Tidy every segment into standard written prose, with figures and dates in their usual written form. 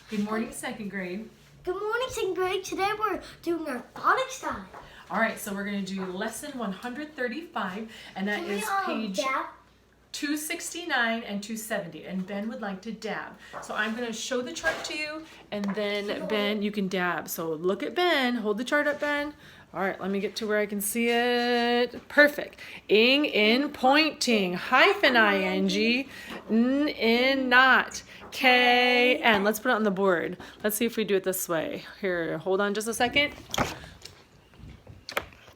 Good morning, second grade. Good morning, second grade. Today we're doing our phonics time. All right, so we're going to do lesson 135, and that is page dab? 269 and 270. And Ben would like to dab. So I'm going to show the chart to you, and then Ben, you can dab. So look at Ben. Hold the chart up, Ben. All right, let me get to where I can see it. Perfect. Ing in pointing, hyphen ing, n in not, k n. Let's put it on the board. Let's see if we do it this way. Here, hold on just a second.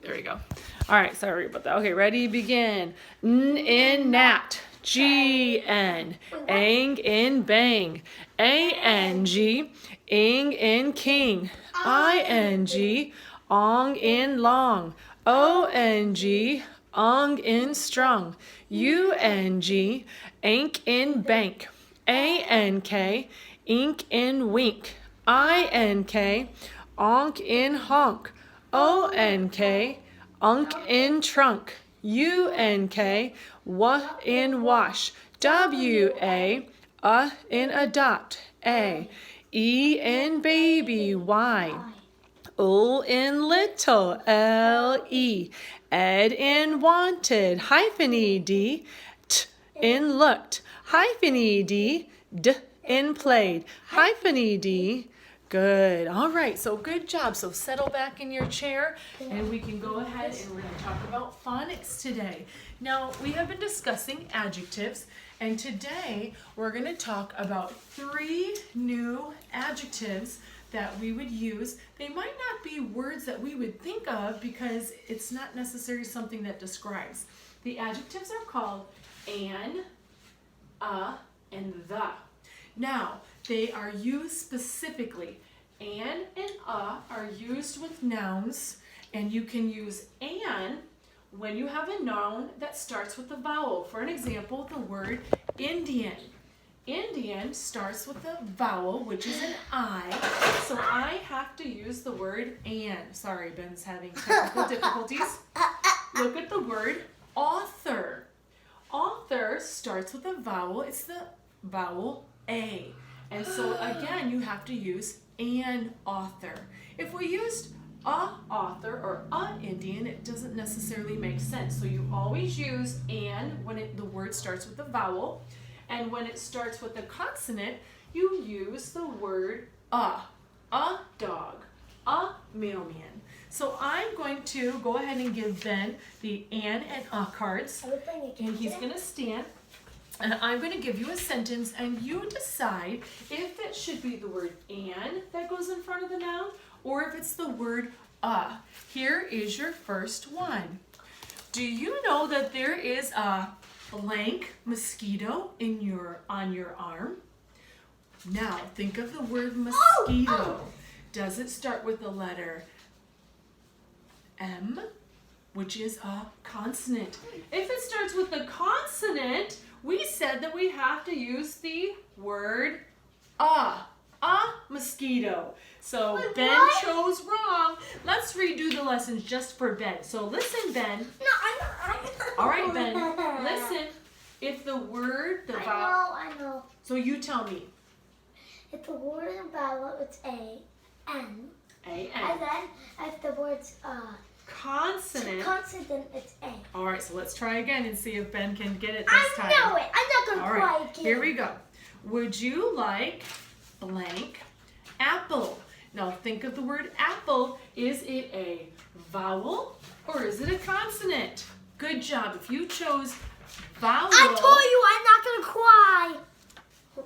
There we go. All right, sorry about that. Okay, ready, begin. N in nat, g n, ang in bang, a n g, ing in king, I n g, ong in long, o n g, ong in strong, u n g, ank in bank, a n k, ink in wink, I n k, onk in honk, o n k, unk in trunk, u n k, wa in wash, w a, in adopt, a, e in baby, y. O in little, L-E, ed in wanted, hyphen E-D, t in looked, hyphen E-D, d in played, hyphen E-D. Good. All right, so good job. So settle back in your chair, and we can go ahead and we're going to talk about phonics today. Now, we have been discussing adjectives, and today we're going to talk about 3 new adjectives that we would use. They might not be words that we would think of because it's not necessarily something that describes. The adjectives are called an, and the. Now, they are used specifically. An and are used with nouns, and you can use an when you have a noun that starts with a vowel. For an example, the word Indian. Indian starts with a vowel, which is an I, so I have to use the word an. Sorry, Ben's having technical difficulties. Look at the word author. Author starts with a vowel. It's the vowel A. And so again, you have to use an author. If we used a author or a Indian, it doesn't necessarily make sense. So you always use an when the word starts with a vowel. And when it starts with a consonant, you use the word a dog, a mailman. So I'm going to go ahead and give Ben the an and a cards, and he's going to stand, and I'm going to give you a sentence, and you decide if it should be the word an that goes in front of the noun, or if it's the word a. Here is your first one. Do you know that there is a blank mosquito on your arm? Now think of the word mosquito. Does it start with the letter M, which is a consonant? If it starts with a consonant, we said that we have to use the word a mosquito. So wait, Ben chose wrong. Let's redo the lessons just for Ben. So listen, Ben. No, I know. All right, Ben. Listen. If the word, the vowel. I know. So you tell me. If the word is vowel, it's A-N. A-N. And then if the word's consonant, it's A. All right, so let's try again and see if Ben can get it this time. I know it. I'm not going to All try right, again. here we go. Would you like blank apple? Now think of the word apple. Is it a vowel or is it a consonant? Good job. If you chose vowel, I told you I'm not going to cry.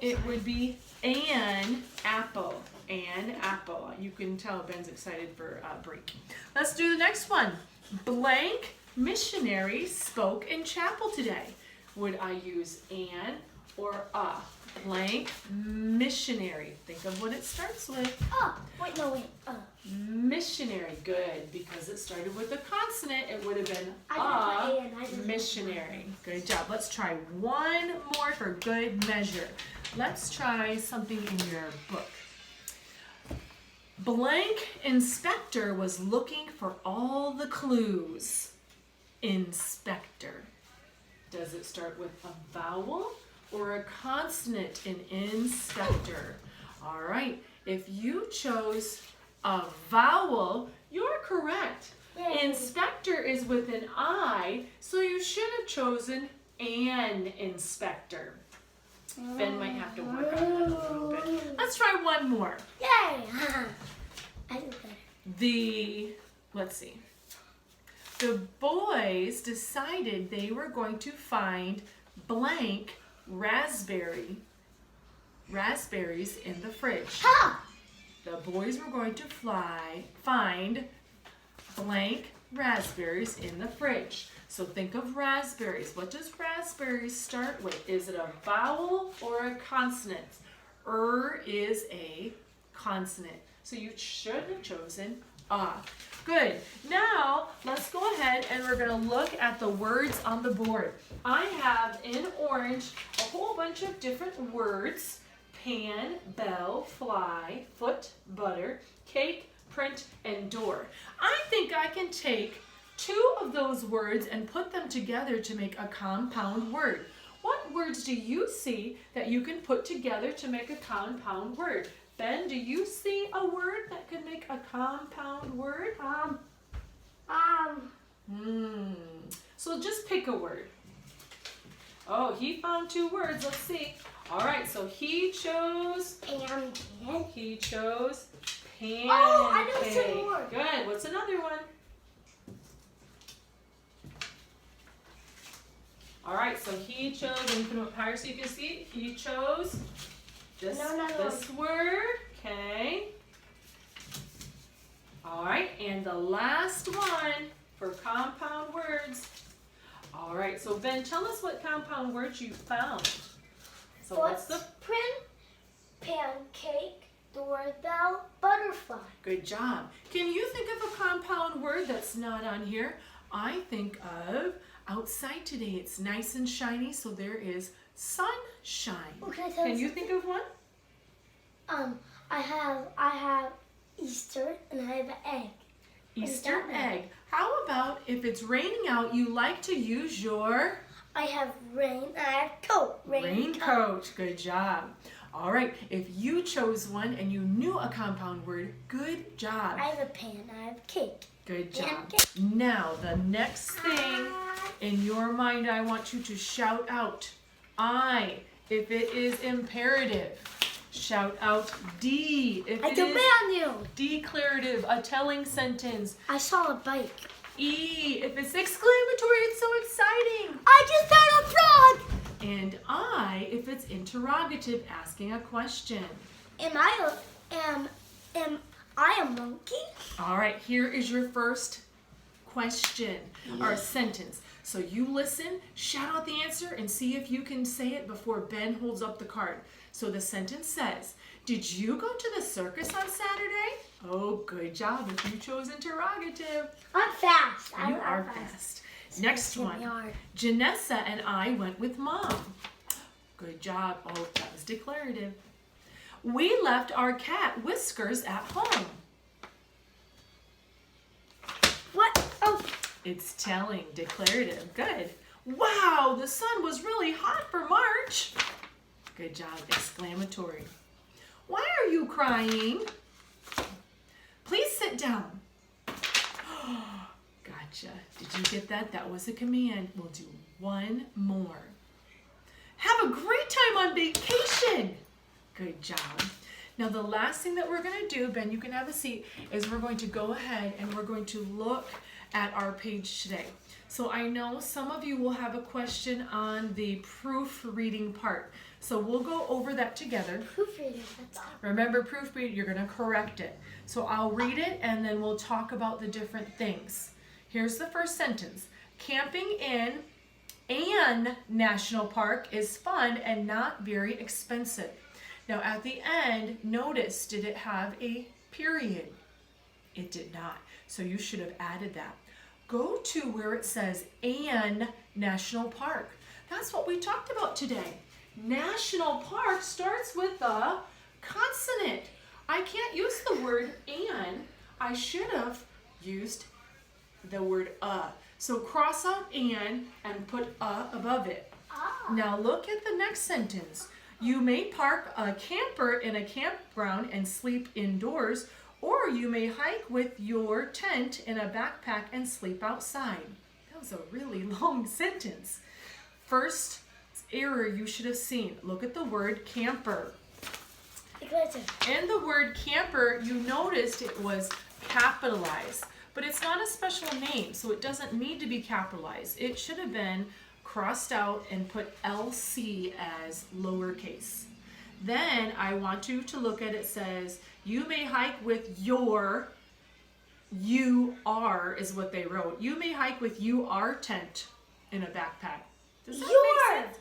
It would be an apple. An apple. You can tell Ben's excited for break. Let's do the next one. Blank missionary spoke in chapel today. Would I use an or a? Blank missionary. Think of what it starts with. Missionary. Good, because it started with a consonant. It would have been missionary. Good job. Let's try one more for good measure. Let's try something in your book. Blank inspector was looking for all the clues. Inspector. Does it start with a vowel or a consonant in inspector? All right. If you chose a vowel, you're correct. Yay. Inspector is with an I, so you should have chosen an inspector. Ben might have to work on that a little bit. Let's try one more. Yay! I do better. Let's see. The boys decided they were going to find blank raspberries in the fridge. Ha! The boys were going to find blank raspberries in the fridge. So think of raspberries. What does raspberries start with? Is it a vowel or a consonant? Is a consonant. So you should have chosen Good. Now, let's go ahead and we're going to look at the words on the board. I have in orange a whole bunch of different words. Pan, bell, fly, foot, butter, cake, print, and door. I think I can take 2 of those words and put them together to make a compound word. What words do you see that you can put together to make a compound word? Ben, do you see a word that could make a compound word? So just pick a word. Oh, he found 2 words. Let's see. All right, so he chose Pancake. He chose pancake. Oh, I know some more. Good. What's another one? All right, so he chose, and you can put higher so you can see. He chose this word. Okay. All right, and the last one for compound words. All right, so Ben, tell us what compound words you found. So what's the print? Pancake, doorbell, butterfly. Good job. Can you think of a compound word that's not on here? I think of outside today. It's nice and shiny, so there is sunshine. Okay, can you think of one? I have Easter and I have an egg. Easter egg. How about if it's raining out, you like to use your I have rain and I have coat. Raincoat. Good job. All right, if you chose one and you knew a compound word, good job. I have a pan, I have cake. Good job. Now, the next thing in your mind, I want you to shout out I. If it is imperative, shout out D. If I it demand is you. declarative, a telling sentence. I saw a bike. E. If it's exclamatory, it's so exciting. I just found a frog. And I, if it's interrogative, asking a question. Am I a monkey? All right, here is your first question or sentence. So you listen, shout out the answer, and see if you can say it before Ben holds up the card. So the sentence says, did you go to the circus on Saturday? Oh, good job if you chose interrogative. I'm fast. You are fast. Next one. Janessa and I went with Mom. Good job. Oh, that was declarative. We left our cat Whiskers at home. What? Oh. It's telling, declarative. Good. Wow, the sun was really hot for March. Good job, exclamatory. Why are you crying? Please sit down. Gotcha. Did you get that? That was a command. We'll do one more. Have a great time on vacation. Good job. Now the last thing that we're going to do, Ben, you can have a seat, is we're going to go ahead and we're going to look at our page today. So I know some of you will have a question on the proofreading part. So we'll go over that together. Proofreading, that's all. Remember, proofread, you're going to correct it. So I'll read it and then we'll talk about the different things. Here's the first sentence. Camping in an national park is fun and not very expensive. Now at the end, notice, did it have a period? It did not. So you should have added that. Go to where it says an national park. That's what we talked about today. National park starts with a consonant. I can't use the word an. I should have used the word a. So cross out and put a above it. Now look at the next sentence. You may park a camper in a campground and sleep indoors, or you may hike with your tent in a backpack and sleep outside. That was a really long sentence. First error you should have seen. Look at the word camper. In the word camper, you noticed it was capitalized, but it's not a special name, so it doesn't need to be capitalized. It should have been crossed out and put LC as lowercase. Then I want you to look at it. Says, you may hike with your, UR is what they wrote. You may hike with UR tent in a backpack. Does that make sense?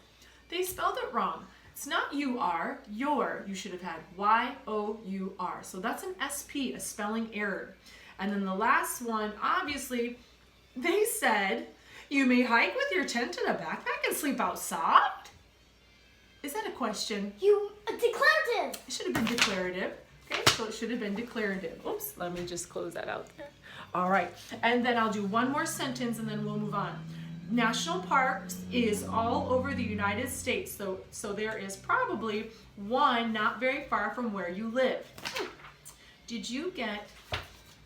They spelled it wrong. It's not UR, your. You should have had YOUR. So that's an SP, a spelling error. And then the last one, obviously, they said, you may hike with your tent in a backpack and sleep outside? Is that a question? Declarative. It should have been declarative. Okay, so it should have been declarative. Oops, let me just close that out there. All right, and then I'll do one more sentence and then we'll move on. National parks is all over the United States, so there is probably one not very far from where you live. Did you get,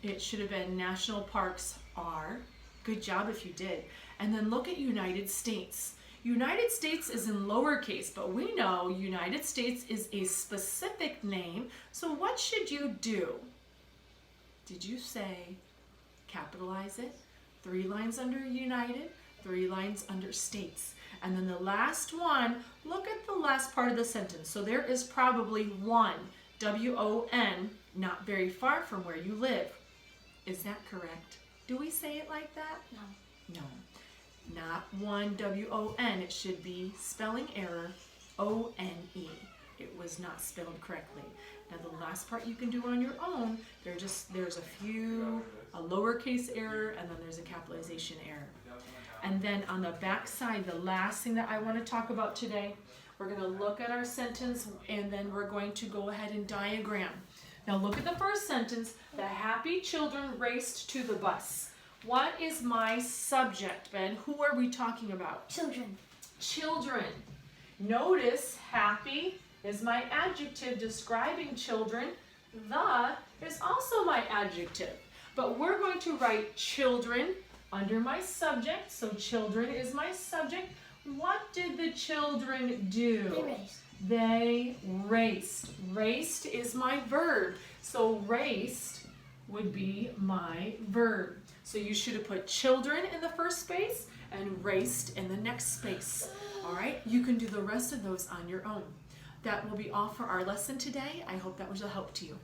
it should have been national parks are. Good job if you did. And then look at United States. United States is in lowercase, but we know United States is a specific name, so what should you do? Did you say capitalize it? 3 lines under United, 3 lines under States. And then the last one, look at the last part of the sentence. So there is probably one, W-O-N, not very far from where you live. Is that correct? Do we say it like that? No. No. Not one W-O-N. It should be spelling error, O-N-E. It was not spelled correctly. Now the last part you can do on your own, there's a lowercase error, and then there's a capitalization error. And then on the back side, the last thing that I want to talk about today, we're going to look at our sentence and then we're going to go ahead and diagram. Now look at the first sentence. The happy children raced to the bus. What is my subject, Ben? Who are we talking about? Children. Children. Notice happy is my adjective describing children. The is also my adjective. But we're going to write children under my subject. So children is my subject. What did the children do? They raced. They raced. Raced is my verb. So raced would be my verb. So you should have put children in the first space and raced in the next space. All right, you can do the rest of those on your own. That will be all for our lesson today. I hope that was a help to you.